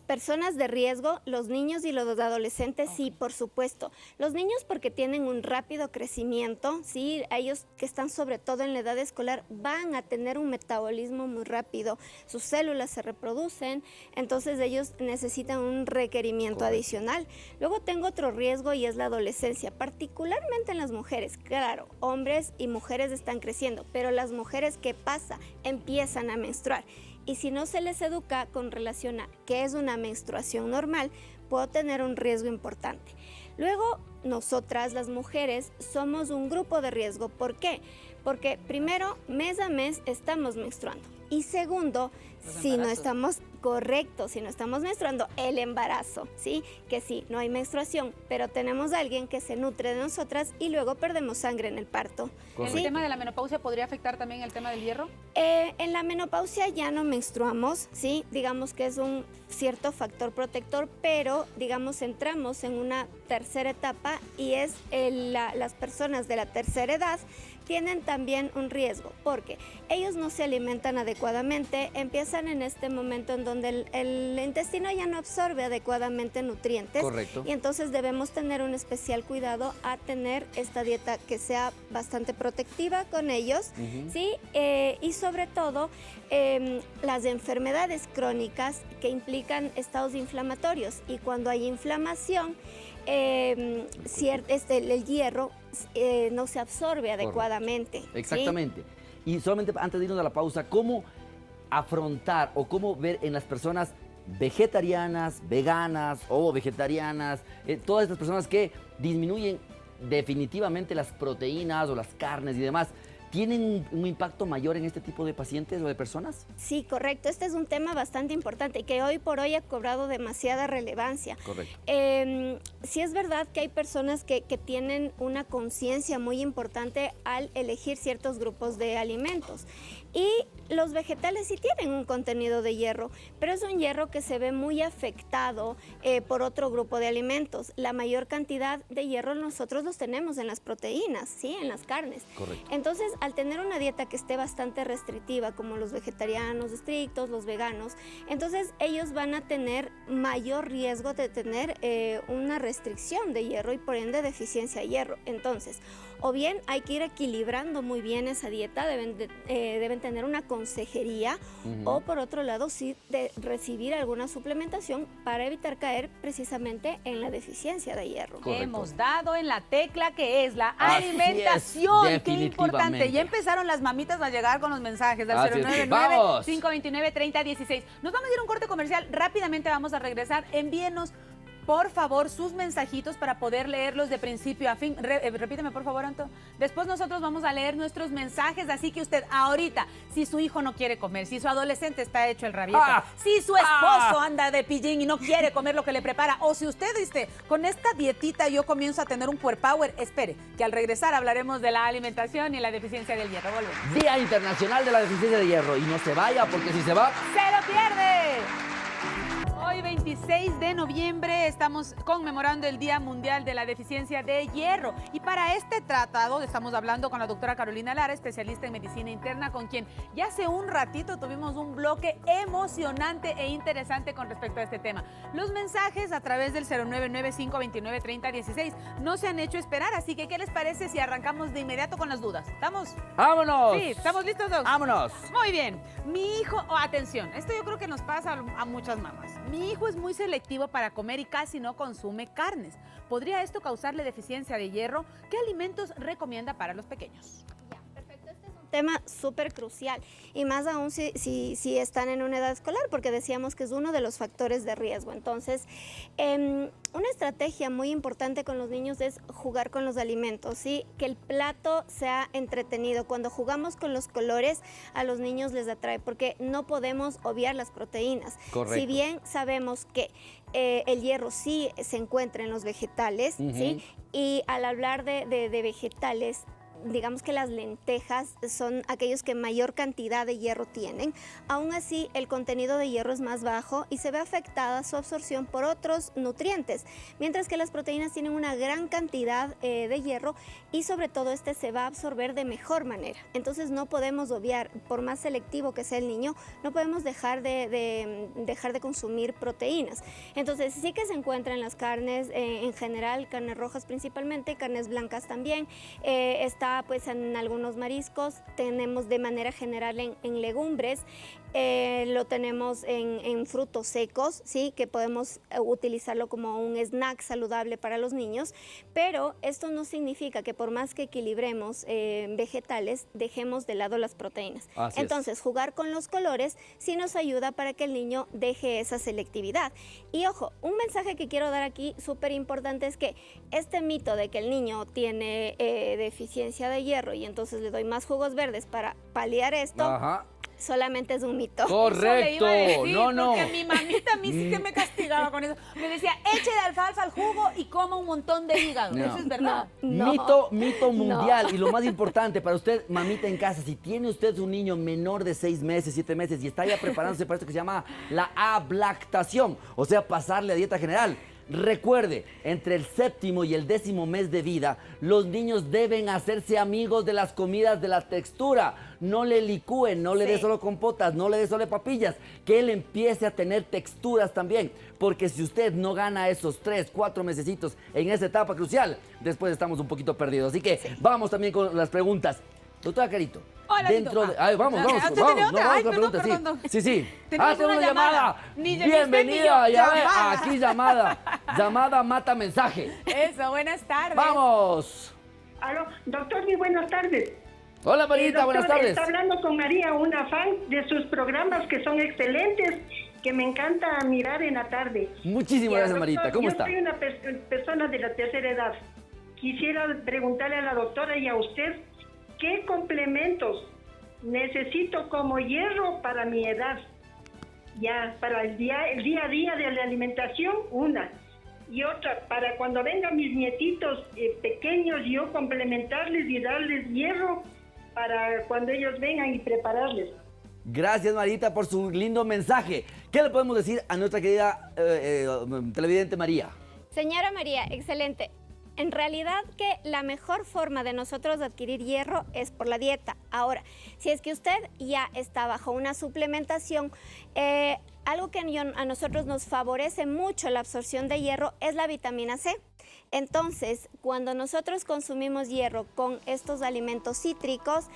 Personas de riesgo, los niños y los adolescentes, sí, por supuesto. Los niños porque tienen un rápido crecimiento, sí, ellos que están sobre todo en la edad escolar van a tener un metabolismo muy rápido, sus células se reproducen, entonces ellos necesitan un requerimiento adicional. Luego tengo otro riesgo y es la adolescencia, particularmente en las mujeres. Claro, hombres y mujeres están creciendo, pero las mujeres, ¿qué pasa? Empiezan a menstruar. Y si no se les educa con relación a qué es una menstruación normal, puedo tener un riesgo importante. Luego, nosotras las mujeres somos un grupo de riesgo. ¿Por qué? Porque primero, mes a mes estamos menstruando. Y segundo, si no estamos si no estamos menstruando, el embarazo, ¿sí? Que sí, no hay menstruación, pero tenemos a alguien que se nutre de nosotras y luego perdemos sangre en el parto. ¿El tema de la menopausia podría afectar también el tema del hierro? En la menopausia ya no menstruamos, ¿sí? Digamos que es un cierto factor protector, pero digamos entramos en una tercera etapa y es las personas de la tercera edad tienen también un riesgo porque ellos no se alimentan adecuadamente, empiezan en este momento en donde el intestino ya no absorbe adecuadamente nutrientes. Correcto. Y entonces debemos tener un especial cuidado a tener esta dieta que sea bastante protectiva con ellos, ¿sí? Y sobre todo las enfermedades crónicas que implican estados inflamatorios y cuando hay inflamación el hierro no se absorbe adecuadamente. Exactamente. ¿Sí? Y solamente antes de irnos a la pausa, ¿cómo afrontar o cómo ver en las personas vegetarianas, veganas o vegetarianas, todas estas personas que disminuyen definitivamente las proteínas o las carnes y demás? ¿Tienen un impacto mayor en este tipo de pacientes o de personas? Sí, correcto. Este es un tema bastante importante y que hoy por hoy ha cobrado demasiada relevancia. Correcto. Sí es verdad que hay personas que tienen una conciencia muy importante al elegir ciertos grupos de alimentos. Y los vegetales sí tienen un contenido de hierro, pero es un hierro que se ve muy afectado por otro grupo de alimentos. La mayor cantidad de hierro nosotros los tenemos en las proteínas, ¿sí? En las carnes. Correcto. Entonces, al tener una dieta que esté bastante restrictiva, como los vegetarianos estrictos, los veganos, entonces ellos van a tener mayor riesgo de tener una restricción de hierro y por ende deficiencia de hierro. Entonces, o bien hay que ir equilibrando muy bien esa dieta, deben tener una consejería, o por otro lado sí de recibir alguna suplementación para evitar caer precisamente en la deficiencia de hierro. Correcto. Hemos dado en la tecla que es la Así alimentación. es, Qué importante. definitivamente. Ya empezaron las mamitas a llegar con los mensajes al Así es que vamos. 099-529-3016. Nos vamos a ir a un corte comercial. Rápidamente vamos a regresar. Envíenos, por favor, sus mensajitos para poder leerlos de principio a fin. Repíteme, por favor, Anto. Después nosotros vamos a leer nuestros mensajes, así que usted ahorita, si su hijo no quiere comer, si su adolescente está hecho el rabieta, si su esposo anda de pillín y no quiere comer lo que le prepara, o si usted dice, con esta dietita yo comienzo a tener un core power, espere, que al regresar hablaremos de la alimentación y la deficiencia del hierro. Volvemos. Día Internacional de la Deficiencia de Hierro. Y no se vaya, porque si se va... ¡Se lo pierde! Hoy, 26 de noviembre, estamos conmemorando el Día Mundial de la Deficiencia de Hierro. Y para este tratado estamos hablando con la doctora Carolina Lara, especialista en medicina interna, con quien ya hace un ratito tuvimos un bloque emocionante e interesante con respecto a este tema. Los mensajes a través del 099-529-3016 no se han hecho esperar, así que ¿qué les parece si arrancamos de inmediato con las dudas? ¿Estamos? ¡Vámonos! Sí, ¿estamos listos, Doc? ¡Vámonos! Muy bien. Mi hijo, atención, esto yo creo que nos pasa a muchas mamás. Mi hijo es muy selectivo para comer y casi no consume carnes. ¿Podría esto causarle deficiencia de hierro? ¿Qué alimentos recomienda para los pequeños? Tema súper crucial y más aún si están en una edad escolar, porque decíamos que es uno de los factores de riesgo. Entonces, una estrategia muy importante con los niños es jugar con los alimentos, ¿sí? Que el plato sea entretenido. Cuando jugamos con los colores, a los niños les atrae, porque no podemos obviar las proteínas. Correcto. Si bien sabemos que el hierro sí se encuentra en los vegetales, ¿sí? Y al hablar de vegetales, digamos que las lentejas son aquellos que mayor cantidad de hierro tienen. Aún así, el contenido de hierro es más bajo y se ve afectada su absorción por otros nutrientes, mientras que las proteínas tienen una gran cantidad de hierro y sobre todo este se va a absorber de mejor manera. Entonces no podemos obviar, por más selectivo que sea el niño, no podemos dejar de consumir proteínas. Entonces sí que se encuentra en las carnes, en general, carnes rojas principalmente, carnes blancas también, está pues en algunos mariscos, tenemos de manera general en legumbres, lo tenemos en frutos secos, ¿sí? Que podemos utilizarlo como un snack saludable para los niños, pero esto no significa que por más que equilibremos vegetales, dejemos de lado las proteínas. Entonces, jugar con los colores sí nos ayuda para que el niño deje esa selectividad. Y ojo, un mensaje que quiero dar aquí súper importante es que este mito de que el niño tiene deficiencia de hierro y entonces le doy más jugos verdes para paliar esto, solamente es un mito. Correcto. No. Porque mi mamita a mí sí que me castigaba con eso. Me decía, eche de alfalfa al jugo y coma un montón de hígado. Eso es verdad. Mito mundial. Y lo más importante para usted, mamita en casa, si tiene usted un niño menor de 6 meses, 7 meses y está ya preparándose para esto que se llama la ablactación, o sea, pasarle a dieta general. Recuerde, entre el 7º y el 10º mes de vida, los niños deben hacerse amigos de las comidas de la textura. No le licúen, no le dé solo compotas, no le dé solo papillas, que él empiece a tener texturas también. Porque si usted no gana esos 3, 4 mesecitos en esa etapa crucial, después estamos un poquito perdidos. Así que vamos también con las preguntas. Doctora Carito. Hola, vamos con la pregunta, sí. Tenemos una llamada. Bienvenida, aquí llamada mata mensaje. Eso, buenas tardes. Vamos. Aló, doctor, muy buenas tardes. Hola, Marita, buenas tardes. Está hablando con María, una fan de sus programas que son excelentes, que me encanta mirar en la tarde. Muchísimas gracias, Marita. ¿Cómo está? Yo soy una persona de la tercera edad. Quisiera preguntarle a la doctora y a usted, ¿qué complementos necesito como hierro para mi edad? Ya, para el día a día de la alimentación, una. Y otra, para cuando vengan mis nietitos pequeños, yo complementarles y darles hierro, para cuando ellos vengan y prepararles. Gracias, Marita, por su lindo mensaje. ¿Qué le podemos decir a nuestra querida televidente María? Señora María, excelente. En realidad que la mejor forma de nosotros adquirir hierro es por la dieta. Ahora, si es que usted ya está bajo una suplementación, algo que a nosotros nos favorece mucho la absorción de hierro es la vitamina C. Entonces, cuando nosotros consumimos hierro con estos alimentos cítricos,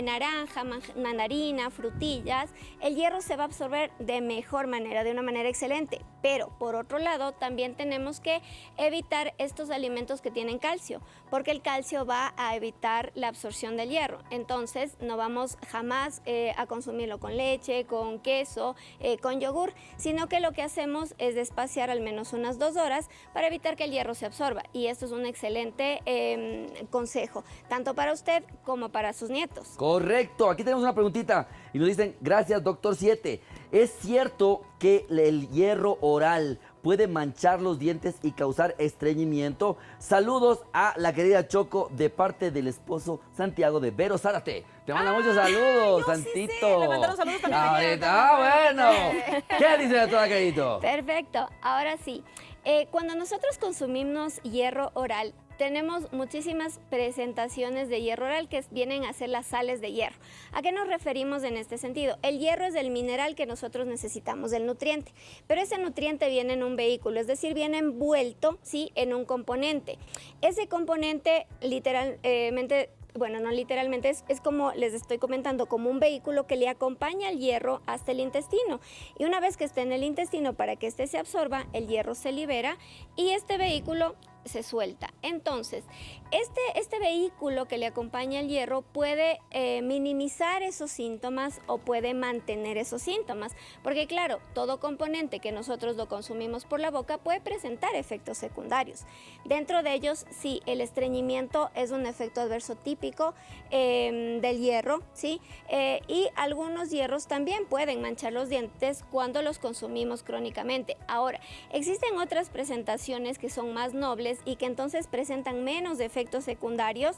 naranja, mandarina, frutillas, el hierro se va a absorber de mejor manera, de una manera excelente. Pero, por otro lado, también tenemos que evitar estos alimentos que tienen calcio, porque el calcio va a evitar la absorción del hierro. Entonces, no vamos jamás a consumirlo con leche, con queso, con yogur, sino que lo que hacemos es despaciar al menos unas 2 horas para evitar que el hierro se absorba. Y esto es un excelente consejo, tanto para usted como para sus nietos. Correcto, aquí tenemos una preguntita y nos dicen, gracias doctor 7, ¿es cierto que el hierro oral puede manchar los dientes y causar estreñimiento? Saludos a la querida Choco de parte del esposo Santiago de Vero Zárate. Te manda muchos saludos, Santito. Sí sé. Le mandaron saludos también. Bueno. ¿Qué dice la doctora Carito? Perfecto, ahora sí. Cuando nosotros consumimos hierro oral, tenemos muchísimas presentaciones de hierro oral que vienen a ser las sales de hierro. ¿A qué nos referimos en este sentido? El hierro es el mineral que nosotros necesitamos, el nutriente, pero ese nutriente viene en un vehículo, es decir, viene envuelto, ¿sí?, en un componente. Ese componente literalmente... Bueno, no literalmente, es como les estoy comentando, como un vehículo que le acompaña el hierro hasta el intestino. Y una vez que esté en el intestino, para que éste se absorba, el hierro se libera y este vehículo se suelta. Entonces, este vehículo que le acompaña el hierro puede minimizar esos síntomas o puede mantener esos síntomas, porque claro, todo componente que nosotros lo consumimos por la boca puede presentar efectos secundarios. Dentro de ellos, sí, el estreñimiento es un efecto adverso típico del hierro, ¿sí? Y algunos hierros también pueden manchar los dientes cuando los consumimos crónicamente. Ahora, existen otras presentaciones que son más nobles y que entonces presentan menos efectos secundarios,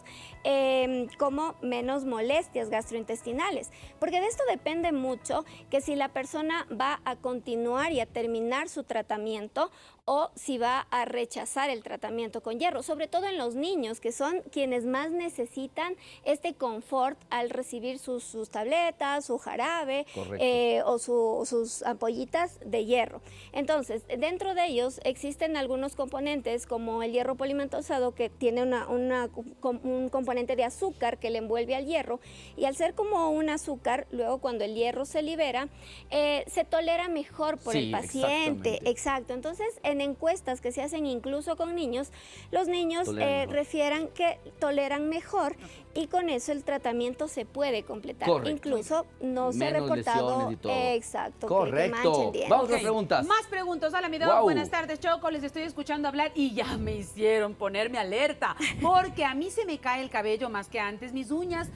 como menos molestias gastrointestinales, porque de esto depende mucho que si la persona va a continuar y a terminar su tratamiento o si va a rechazar el tratamiento con hierro, sobre todo en los niños, que son quienes más necesitan este confort al recibir sus tabletas, su jarabe o sus ampollitas de hierro. Entonces, dentro de ellos existen algunos componentes como el hierro polimetosado, que tiene un componente de azúcar que le envuelve al hierro, y al ser como un azúcar, luego cuando el hierro se libera, se tolera mejor por el paciente. Exacto. Entonces, en encuestas que se hacen incluso con niños, los niños refieren que toleran mejor y con eso el tratamiento se puede completar. Correcto. Incluso no se ha reportado. Exacto. Correcto. Vamos a las preguntas. Más preguntas. Hola, mi Doc. Buenas tardes, Choco. Les estoy escuchando hablar y ya me hicieron ponerme alerta, porque a mí se me cae el cabello más que antes. Mis uñas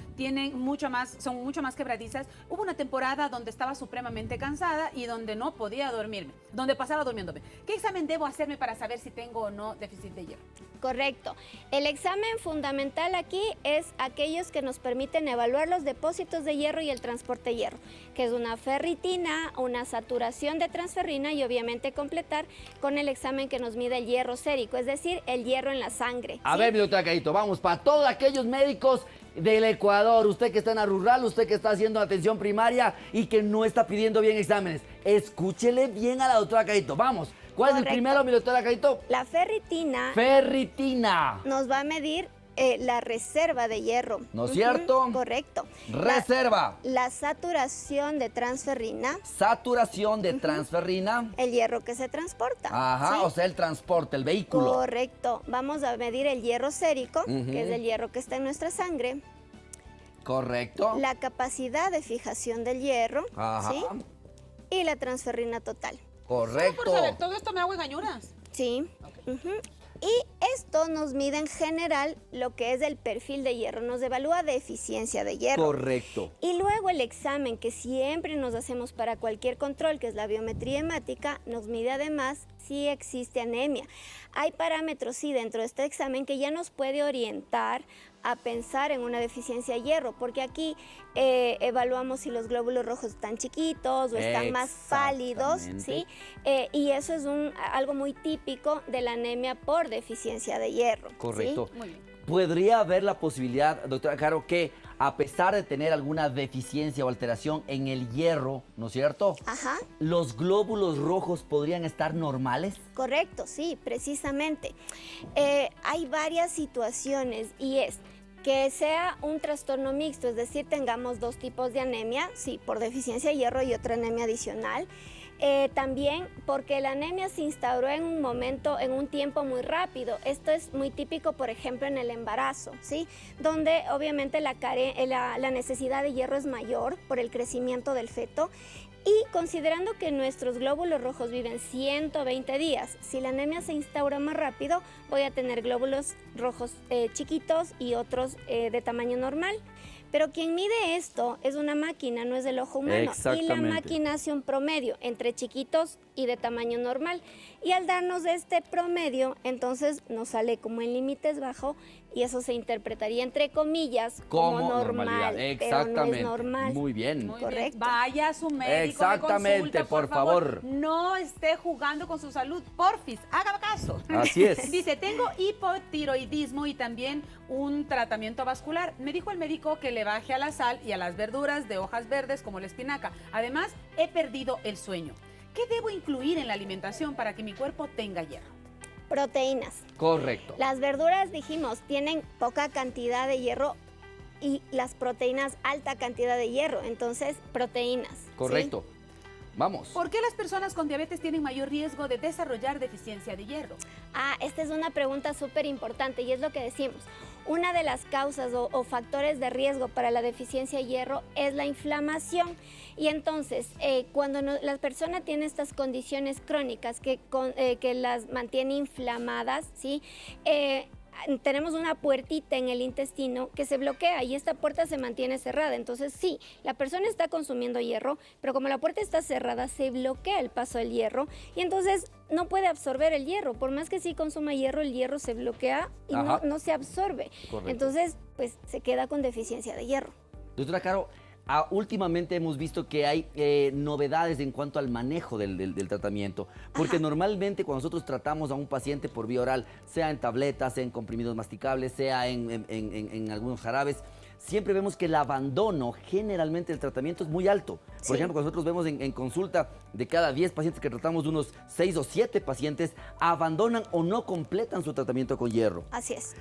son mucho más quebradizas. Hubo una temporada donde estaba supremamente cansada y donde no podía dormirme, donde pasaba durmiéndome. ¿Qué examen debo hacerme para saber si tengo o no déficit de hierro? Correcto. El examen fundamental aquí es aquellos que nos permiten evaluar los depósitos de hierro y el transporte de hierro, que es una ferritina, una saturación de transferrina y obviamente completar con el examen que nos mide el hierro sérico, es decir, el hierro en la sangre. A ver, mi doctora Carito, vamos, para todos aquellos médicos del Ecuador, usted que está en la rural, usted que está haciendo atención primaria y que no está pidiendo bien exámenes, escúchele bien a la doctora Carito, vamos. ¿Cuál es el primero, mi doctora Carito? La ferritina. Ferritina. Nos va a medir la reserva de hierro. ¿No es cierto? Correcto. Reserva. La saturación de transferrina. Saturación de transferrina. El hierro que se transporta. Ajá, ¿sí? O sea, el transporte, el vehículo. Correcto. Vamos a medir el hierro sérico, que es el hierro que está en nuestra sangre. Correcto. La capacidad de fijación del hierro. Ajá. ¿Sí? Y la transferrina total. Correcto. Por saber, todo esto me hago engañuras. Sí. Okay. Y esto nos mide en general lo que es el perfil de hierro, nos evalúa de eficiencia de hierro. Correcto. Y luego el examen que siempre nos hacemos para cualquier control, que es la biometría hemática, nos mide además si existe anemia. Hay parámetros, sí, dentro de este examen que ya nos puede orientar a pensar en una deficiencia de hierro, porque aquí evaluamos si los glóbulos rojos están chiquitos o están más pálidos, ¿sí? Y eso es algo muy típico de la anemia por deficiencia de hierro. Correcto. ¿sí? Muy bien. ¿Podría haber la posibilidad, doctora Caro, que a pesar de tener alguna deficiencia o alteración en el hierro, ¿no es cierto? Ajá. ¿Los glóbulos rojos podrían estar normales? Correcto, sí, precisamente. Hay varias situaciones y es que sea un trastorno mixto, es decir, tengamos dos tipos de anemia, sí, por deficiencia de hierro y otra anemia adicional. También porque la anemia se instauró en un momento, en un tiempo muy rápido. Esto es muy típico, por ejemplo, en el embarazo, ¿sí? Donde obviamente la necesidad de hierro es mayor por el crecimiento del feto. Y considerando que nuestros glóbulos rojos viven 120 días, si la anemia se instaura más rápido, voy a tener glóbulos rojos chiquitos y otros de tamaño normal. Pero quien mide esto es una máquina, no es el ojo humano. Y la máquina hace un promedio entre chiquitos y de tamaño normal. Y al darnos este promedio, entonces nos sale como en límites bajo y eso se interpretaría entre comillas como normal. Exactamente. Pero no es normal. Muy bien. Correcto. Vaya a su médico. Exactamente, de consulta, por favor. No esté jugando con su salud, porfis, haga caso. Así es. Dice, tengo hipotiroidismo y también un tratamiento vascular. Me dijo el médico que le baje a la sal y a las verduras de hojas verdes como la espinaca. Además, he perdido el sueño. ¿Qué debo incluir en la alimentación para que mi cuerpo tenga hierro? Proteínas. Correcto. Las verduras, dijimos, tienen poca cantidad de hierro y las proteínas alta cantidad de hierro. Entonces, proteínas. Correcto. ¿sí? Vamos. ¿Por qué las personas con diabetes tienen mayor riesgo de desarrollar deficiencia de hierro? Esta es una pregunta súper importante y es lo que decimos. Una de las causas o factores de riesgo para la deficiencia de hierro es la inflamación. Y entonces, cuando la persona tiene estas condiciones crónicas que las mantiene inflamadas, ¿sí? Tenemos una puertita en el intestino que se bloquea y esta puerta se mantiene cerrada. Entonces sí, la persona está consumiendo hierro, pero como la puerta está cerrada, se bloquea el paso del hierro y entonces no puede absorber el hierro. Por más que sí consuma hierro, el hierro se bloquea y no se absorbe. Correcto. Entonces, pues se queda con deficiencia de hierro. Doctora Caro, últimamente hemos visto que hay novedades en cuanto al manejo del tratamiento, porque normalmente cuando nosotros tratamos a un paciente por vía oral, sea en tabletas, sea en comprimidos masticables, sea en algunos jarabes, siempre vemos que el abandono generalmente del tratamiento es muy alto. Por ejemplo, cuando nosotros vemos en consulta de cada 10 pacientes que tratamos, unos 6 o 7 pacientes abandonan o no completan su tratamiento con hierro. Así es.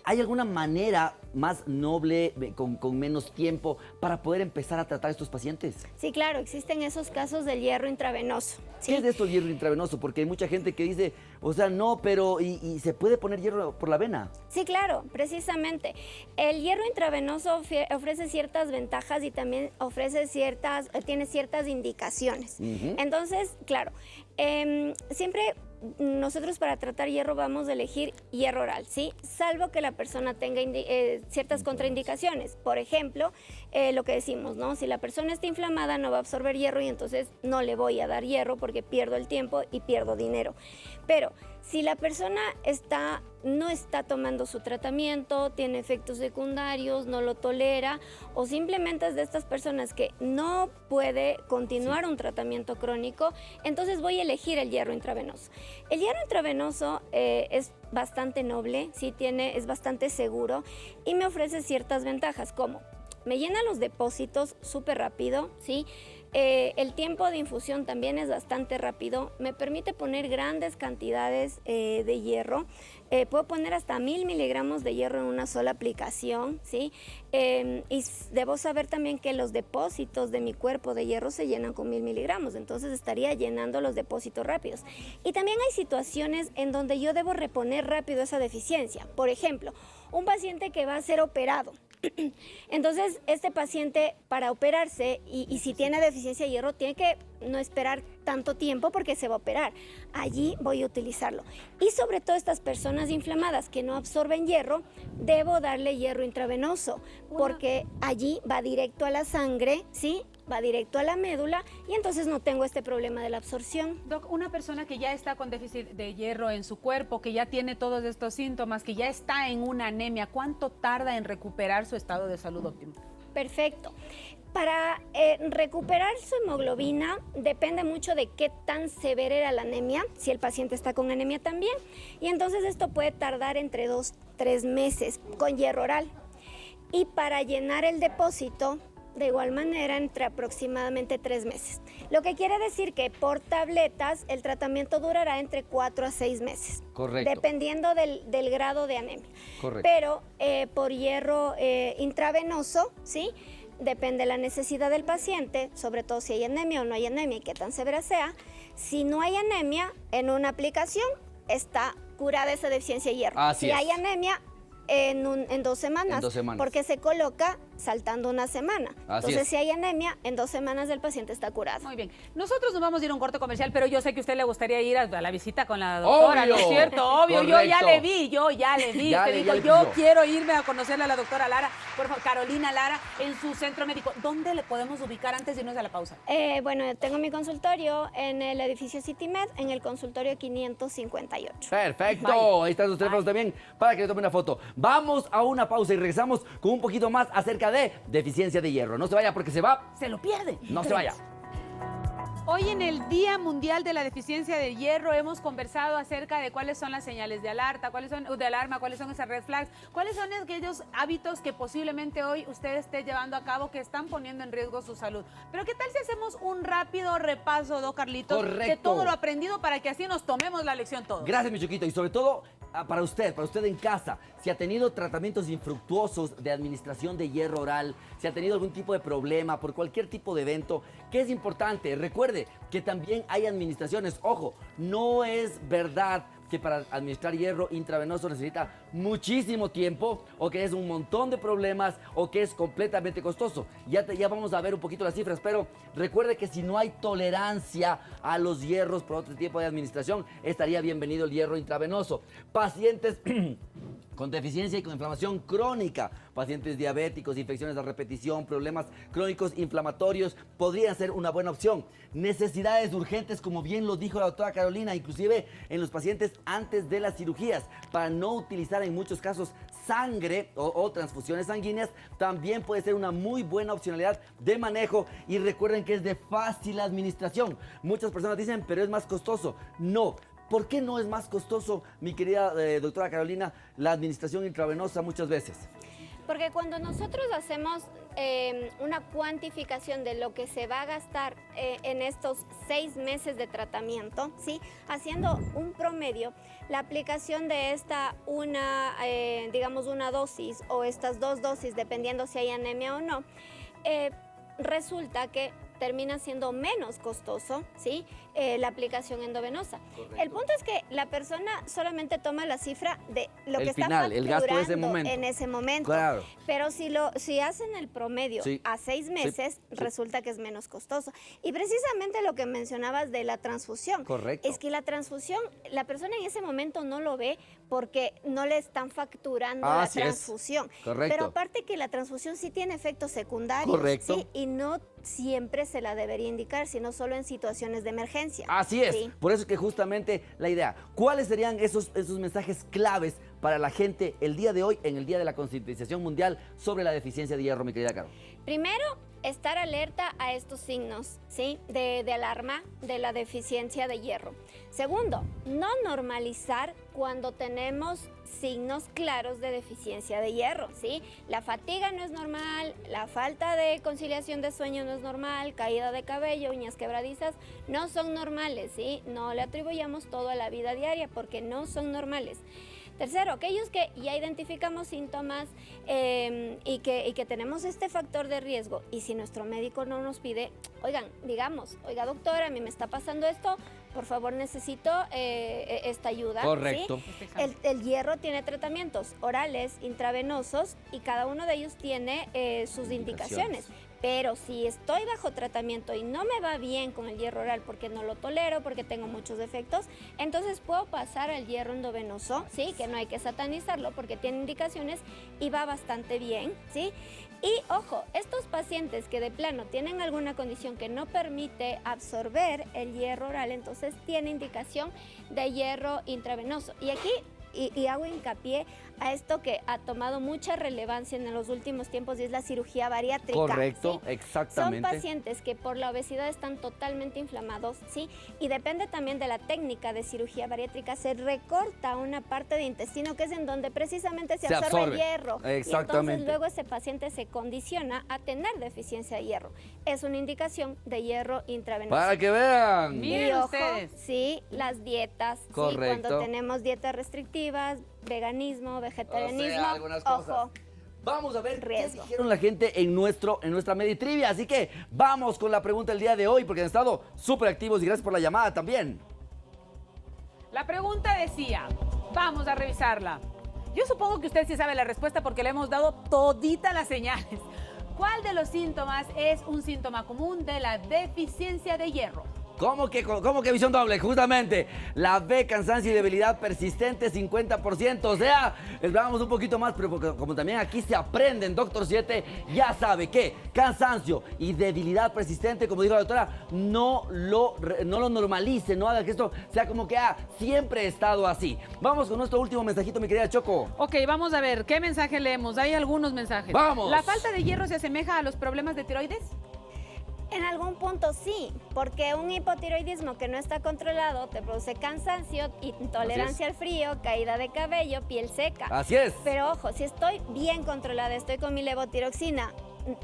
¿Hay alguna manera más noble, con menos tiempo, para poder empezar a tratar a estos pacientes? Sí, claro, existen esos casos del hierro intravenoso. ¿sí? ¿Qué es de esto el hierro intravenoso? Porque hay mucha gente que dice, o sea, no, pero ¿y se puede poner hierro por la vena? Sí, claro, precisamente. El hierro intravenoso ofrece ciertas ventajas y también tiene ciertas indicaciones. Entonces, claro, siempre nosotros para tratar hierro vamos a elegir hierro oral, ¿sí? Salvo que la persona tenga ciertas contraindicaciones. Por ejemplo, lo que decimos, ¿no? Si la persona está inflamada no va a absorber hierro y entonces no le voy a dar hierro porque pierdo el tiempo y pierdo dinero. Pero si la persona no está tomando su tratamiento, tiene efectos secundarios, no lo tolera o simplemente es de estas personas que no puede continuar un tratamiento crónico, entonces voy a elegir el hierro intravenoso. El hierro intravenoso es bastante noble, ¿sí? Es bastante seguro y me ofrece ciertas ventajas como me llena los depósitos súper rápido, ¿sí? El tiempo de infusión también es bastante rápido, me permite poner grandes cantidades de hierro, puedo poner hasta 1000 miligramos de hierro en una sola aplicación, ¿sí? Y debo saber también que los depósitos de mi cuerpo de hierro se llenan con 1000 miligramos, entonces estaría llenando los depósitos rápidos. Y también hay situaciones en donde yo debo reponer rápido esa deficiencia, por ejemplo, un paciente que va a ser operado. Entonces, este paciente para operarse y si tiene deficiencia de hierro tiene que no esperar tanto tiempo porque se va a operar. Allí voy a utilizarlo. Y sobre todo estas personas inflamadas que no absorben hierro, debo darle hierro intravenoso porque allí va directo a la sangre, ¿sí? Va directo a la médula y entonces no tengo este problema de la absorción. Doc, una persona que ya está con déficit de hierro en su cuerpo, que ya tiene todos estos síntomas, que ya está en una anemia, ¿cuánto tarda en recuperar su estado de salud óptimo? Perfecto. Para recuperar su hemoglobina depende mucho de qué tan severa era la anemia, si el paciente está con anemia también, y entonces esto puede tardar entre 2 a 3 meses con hierro oral. Y para llenar el depósito, de igual manera, entre aproximadamente 3 meses. Lo que quiere decir que por tabletas el tratamiento durará entre 4 a 6 meses. Correcto. Dependiendo del grado de anemia. Correcto. Pero por hierro intravenoso, ¿sí? Depende de la necesidad del paciente, sobre todo si hay anemia o no hay anemia y qué tan severa sea. Si no hay anemia, en una aplicación está curada esa deficiencia de hierro. Así si es. hay anemia, en 2 semanas. En 2 semanas. Porque se coloca saltando una semana. Así Entonces, es. si hay anemia, en 2 semanas el paciente está curado. Muy bien. Nosotros nos vamos a ir a un corte comercial, pero yo sé que a usted le gustaría ir a la visita con la doctora, Obvio. ¿no es cierto? Obvio, Correcto. yo ya le vi. Ya Usted le dijo, vi, yo pidió. quiero irme a conocerle a la doctora Lara, por favor, Carolina Lara, en su centro médico. ¿Dónde le podemos ubicar antes de irnos a la pausa? Bueno, tengo mi consultorio en el edificio CityMed, en el consultorio 558. Perfecto, Vaya. ahí están sus teléfonos también para que le tome una foto. Vamos a una pausa y regresamos con un poquito más acerca de deficiencia de hierro. No se vaya porque se va, Se lo pierde. no se vaya. Hoy en el Día Mundial de la Deficiencia de Hierro hemos conversado acerca de cuáles son las señales de alerta, cuáles son de alarma, cuáles son esas red flags, cuáles son aquellos hábitos que posiblemente hoy usted esté llevando a cabo que están poniendo en riesgo su salud. Pero ¿qué tal si hacemos un rápido repaso, don Carlitos, de Correcto. todo lo aprendido para que así nos tomemos la lección todos? Gracias, mi chiquito. Y sobre todo, para usted en casa, si ha tenido tratamientos infructuosos de administración de hierro oral, si ha tenido algún tipo de problema por cualquier tipo de evento, ¿qué es importante? Recuerde que también hay administraciones. Ojo, no es verdad que para administrar hierro intravenoso necesita muchísimo tiempo o que es un montón de problemas o que es completamente costoso. Ya vamos a ver un poquito las cifras, pero recuerde que si no hay tolerancia a los hierros por otro tipo de administración, estaría bienvenido el hierro intravenoso. Pacientes con deficiencia y con inflamación crónica, pacientes diabéticos, infecciones a repetición, problemas crónicos inflamatorios, podrían ser una buena opción. Necesidades urgentes, como bien lo dijo la doctora Carolina, inclusive en los pacientes antes de las cirugías, para no utilizar en muchos casos sangre o transfusiones sanguíneas, también puede ser una muy buena opcionalidad de manejo. Y recuerden que es de fácil administración. Muchas personas dicen, pero es más costoso. No. ¿Por qué no es más costoso, mi querida doctora Carolina, la administración intravenosa muchas veces? Porque cuando nosotros hacemos una cuantificación de lo que se va a gastar en estos 6 meses de tratamiento, ¿sí? Haciendo un promedio, la aplicación de esta digamos una dosis o estas 2 dosis, dependiendo si hay anemia o no, resulta que termina siendo menos costoso, ¿sí? La aplicación endovenosa. Correcto. El punto es que la persona solamente toma la cifra de lo El que final, está el gasto de ese facturando momento. en ese momento. Claro. Pero si hacen el promedio Sí. a 6 meses, Sí. resulta que es menos costoso. Y precisamente lo que mencionabas de la transfusión. Correcto. Es que la transfusión, la persona en ese momento no lo ve porque no le están facturando la Así es. transfusión. Correcto. Pero aparte que la transfusión sí tiene efectos secundarios. Correcto. ¿sí? Y no siempre se la debería indicar, sino solo en situaciones de emergencia. Así es. ¿sí? Por eso es que justamente la idea. ¿Cuáles serían esos mensajes claves para la gente el día de hoy, en el Día de la Concientización Mundial sobre la deficiencia de hierro, mi querida Caro? Primero, estar alerta a estos signos, ¿sí? de alarma de la deficiencia de hierro. Segundo, no normalizar cuando tenemos signos claros de deficiencia de hierro, ¿sí? La fatiga no es normal, la falta de conciliación de sueño no es normal, caída de cabello, uñas quebradizas, no son normales, ¿sí? No le atribuyamos todo a la vida diaria porque no son normales. Tercero, aquellos que ya identificamos síntomas y que tenemos este factor de riesgo y si nuestro médico no nos pide, oigan, digamos, oiga doctora, a mí me está pasando esto, por favor necesito esta ayuda. Correcto. ¿sí? El hierro tiene tratamientos orales, intravenosos y cada uno de ellos tiene sus indicaciones. Pero si estoy bajo tratamiento y no me va bien con el hierro oral porque no lo tolero, porque tengo muchos defectos, entonces puedo pasar al hierro endovenoso, ¿sí? Que no hay que satanizarlo porque tiene indicaciones y va bastante bien, ¿sí? Y ojo, estos pacientes que de plano tienen alguna condición que no permite absorber el hierro oral, entonces tiene indicación de hierro intravenoso. Y aquí y hago hincapié a esto que ha tomado mucha relevancia en los últimos tiempos y es la cirugía bariátrica. Correcto, ¿sí? exactamente. Son pacientes que por la obesidad están totalmente inflamados, ¿sí? Y depende también de la técnica de cirugía bariátrica, se recorta una parte de intestino que es en donde precisamente se absorbe el hierro. Exactamente. Y entonces luego ese paciente se condiciona a tener deficiencia de hierro. Es una indicación de hierro intravenoso. Para que vean. Miren ojo, ustedes. sí, las dietas, ¿sí? Correcto. Cuando tenemos dietas restrictivas, veganismo, vegetarianismo, O sea, algunas cosas. ojo. Vamos a ver Riesgo. qué dijeron la gente en nuestra Meditrivia. Así que vamos con la pregunta del día de hoy porque han estado súper activos y gracias por la llamada también. La pregunta decía, vamos a revisarla. Yo supongo que usted sí sabe la respuesta porque le hemos dado toditas las señales. ¿Cuál de los síntomas es un síntoma común de la deficiencia de hierro? ¿Cómo que visión doble? Justamente, la B, cansancio y debilidad persistente, 50%. O sea, esperábamos un poquito más, pero como también aquí se aprenden, Doctor 7 ya sabe que cansancio y debilidad persistente, como dijo la doctora, no lo normalice, no haga que esto sea como que siempre he estado así. Vamos con nuestro último mensajito, mi querida Choco. Ok, vamos a ver, ¿qué mensaje leemos? Hay algunos mensajes. ¡Vamos! ¿La falta de hierro se asemeja a los problemas de tiroides? En algún punto sí, porque un hipotiroidismo que no está controlado te produce cansancio, intolerancia al frío, caída de cabello, piel seca. Así es. Pero ojo, si estoy bien controlada, estoy con mi levotiroxina,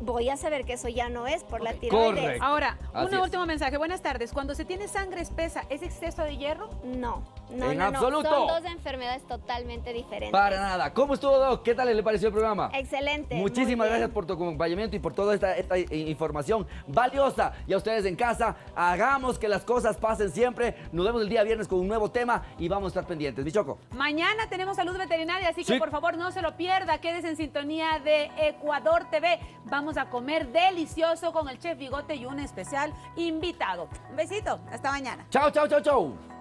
voy a saber que eso ya no es por la tiroides. Correcto. Ahora, Así un es. último mensaje. Buenas tardes. Cuando se tiene sangre espesa, ¿es exceso de hierro? No, En absoluto. Son dos enfermedades totalmente diferentes. Para nada. ¿Cómo estuvo, Doc? ¿Qué tal le pareció el programa? Excelente. Muchísimas muy bien. gracias por tu acompañamiento y por toda esta información valiosa. Y a ustedes en casa, hagamos que las cosas pasen siempre. Nos vemos el día viernes con un nuevo tema y vamos a estar pendientes. Mi Choco. Mañana tenemos salud veterinaria, así que Sí. por favor no se lo pierda. Quédese en sintonía de Ecuador TV. Vamos a comer delicioso con el chef Bigote y un especial invitado. Un besito. Hasta mañana. Chao, chao, chao, chao.